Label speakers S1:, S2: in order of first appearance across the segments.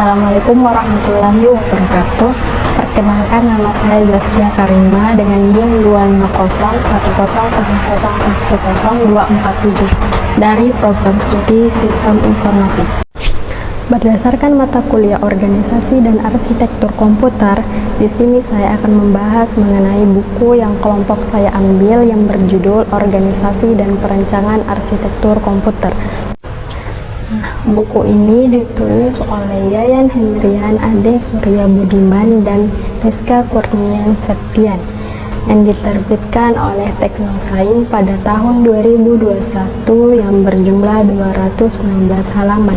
S1: Assalamualaikum warahmatullahi wabarakatuh. Perkenalkan, nama saya Zaskia Karima dengan NIM 2501010101024 dari program studi Sistem Informasi. Berdasarkan mata kuliah Organisasi dan Arsitektur Komputer, di sini saya akan membahas mengenai buku yang kelompok saya ambil yang berjudul Organisasi dan Perencanaan Arsitektur Komputer. Buku ini ditulis oleh Yayan Hendrian, Ade Surya Budiman, dan Rizka Kurnian Septian yang diterbitkan oleh Teknosains pada tahun 2021 yang berjumlah 216 halaman.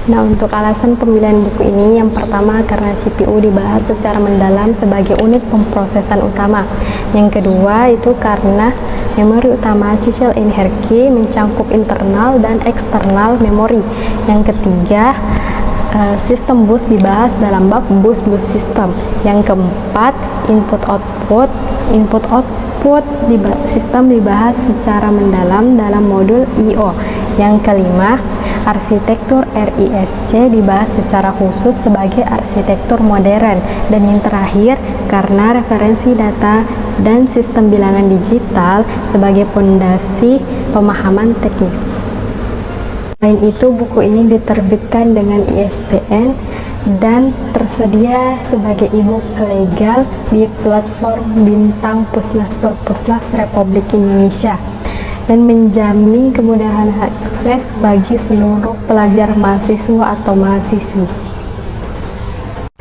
S1: Nah, untuk alasan pemilihan buku ini, yang pertama karena CPU dibahas secara mendalam sebagai unit pemrosesan utama. Yang kedua itu karena memori utama Cecil in Hierarchy mencangkup internal dan eksternal memori. Yang ketiga, sistem bus dibahas dalam bab bus-bus sistem. Yang keempat, input-output sistem dibahas secara mendalam dalam modul I/O. Yang kelima, arsitektur RISC dibahas secara khusus sebagai arsitektur modern. Dan yang terakhir, karena referensi data dan sistem bilangan digital sebagai fondasi pemahaman teknis. Selain itu, buku ini diterbitkan dengan ISBN dan tersedia sebagai e-book legal di platform Bintang Pusnas Republik Indonesia dan menjamin kemudahan akses bagi seluruh pelajar mahasiswa atau mahasiswi.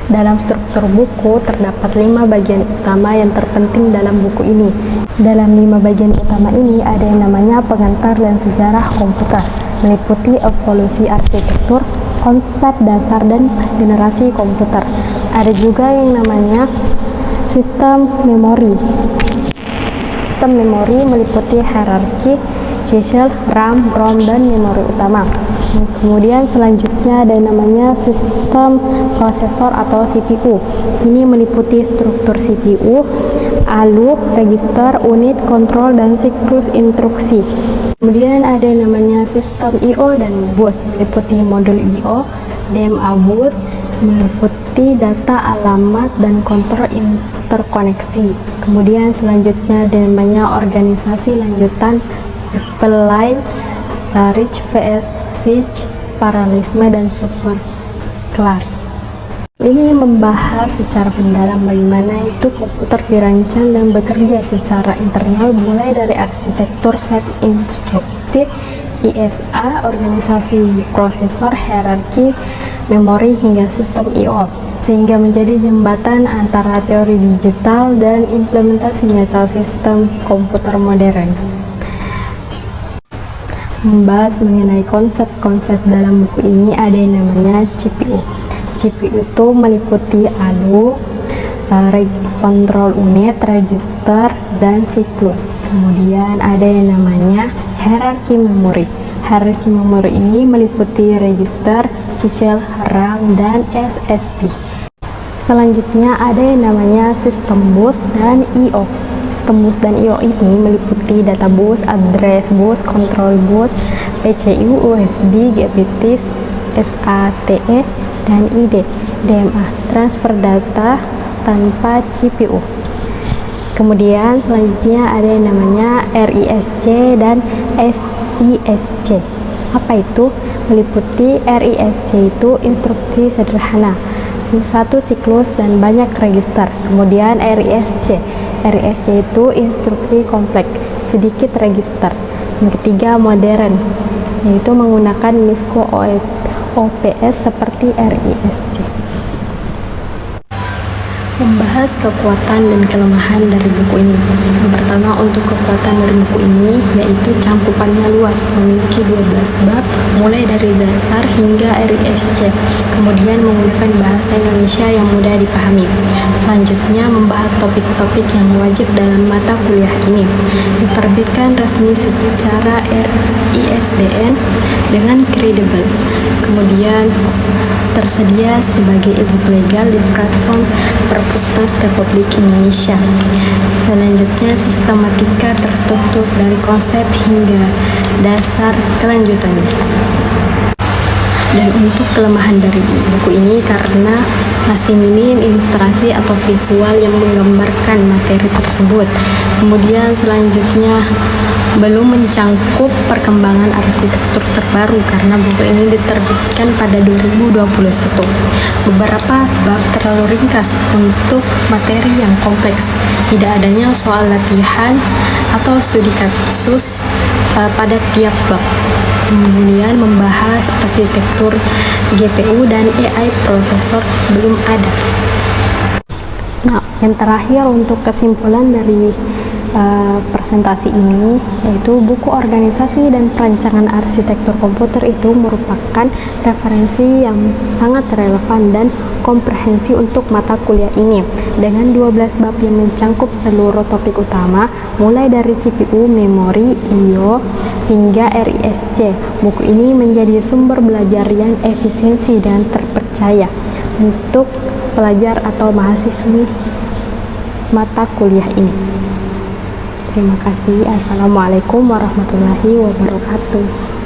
S1: Dalam struktur buku terdapat 5 bagian utama yang terpenting dalam buku ini. Dalam 5 bagian utama ini ada yang namanya pengantar dan sejarah komputer, meliputi evolusi arsitektur, konsep dasar dan generasi komputer. Ada juga yang namanya sistem memori. Sistem memori meliputi hierarki, Cecil, RAM, ROM, dan memori utama. Kemudian selanjutnya ada yang namanya sistem prosesor atau CPU. Ini meliputi struktur CPU, ALU, register, unit, kontrol, dan siklus instruksi. Kemudian ada yang namanya sistem I/O dan bus, meliputi modul I/O, DMA bus, meliputi data, alamat, dan kontrol interkoneksi. Kemudian selanjutnya ada yang namanya organisasi lanjutan, Line, Rich vs Siege, paralelisme, dan superclass. Ini membahas secara mendalam bagaimana itu komputer dirancang dan bekerja secara internal, mulai dari arsitektur set instruktif, ISA, organisasi prosesor, hierarki, memori, hingga sistem I/O, sehingga menjadi jembatan antara teori digital dan implementasi nyata sistem komputer modern. Membahas mengenai konsep-konsep dalam buku ini, ada yang namanya CPU. CPU itu meliputi ALU, kontrol unit, register, dan siklus. Kemudian ada yang namanya hierarki memori. Hierarki memori ini meliputi register, Cecil, RAM, dan SSD. Selanjutnya ada yang namanya sistem bus dan I/O. Sistem bus dan I/O ini meliputi data bus, address bus, control bus, PCU, USB, GPTs, SATE, dan ID, DMA, transfer data tanpa CPU. Kemudian selanjutnya ada yang namanya RISC dan SISC. Apa itu? Meliputi RISC itu instruksi sederhana, satu siklus dan banyak register. Kemudian RISC itu instruksi kompleks, sedikit register. Yang ketiga modern, yaitu menggunakan MISCO OPS seperti RISC. Membahas kekuatan dan kelemahan dari buku ini. Yang pertama, untuk kekuatan dari buku ini yaitu cangkupannya luas, memiliki 12 bab mulai dari dasar hingga RISC. Kemudian menggunakan bahasa Indonesia yang mudah dipahami. Selanjutnya membahas topik-topik yang wajib dalam mata kuliah ini. Diterbitkan resmi secara ISBN dengan kredibel. Kemudian tersedia sebagai e-book legal di platform Perpusnas Republik Indonesia. Selanjutnya sistematika terstruktur dari konsep hingga dasar kelanjutannya. Dan untuk kelemahan dari buku ini karena masih minim ilustrasi atau visual yang menggambarkan materi tersebut. Kemudian selanjutnya belum mencangkup perkembangan arsitektur terbaru karena buku ini diterbitkan pada 2021. Beberapa bab terlalu ringkas untuk materi yang kompleks. Tidak adanya soal latihan atau studi kasus pada tiap bab. Kemudian membahas arsitektur GPU dan AI prosesor belum ada. Nah, yang terakhir untuk kesimpulan dari presentasi ini yaitu buku organisasi dan perancangan arsitektur komputer itu merupakan referensi yang sangat relevan dan komprehensi untuk mata kuliah ini dengan 12 bab yang mencangkup seluruh topik utama mulai dari CPU, memori, I/O hingga RISC. Buku ini menjadi sumber belajar yang efisiensi dan terpercaya untuk pelajar atau mahasiswi mata kuliah ini. Terima kasih. Assalamualaikum warahmatullahi wabarakatuh.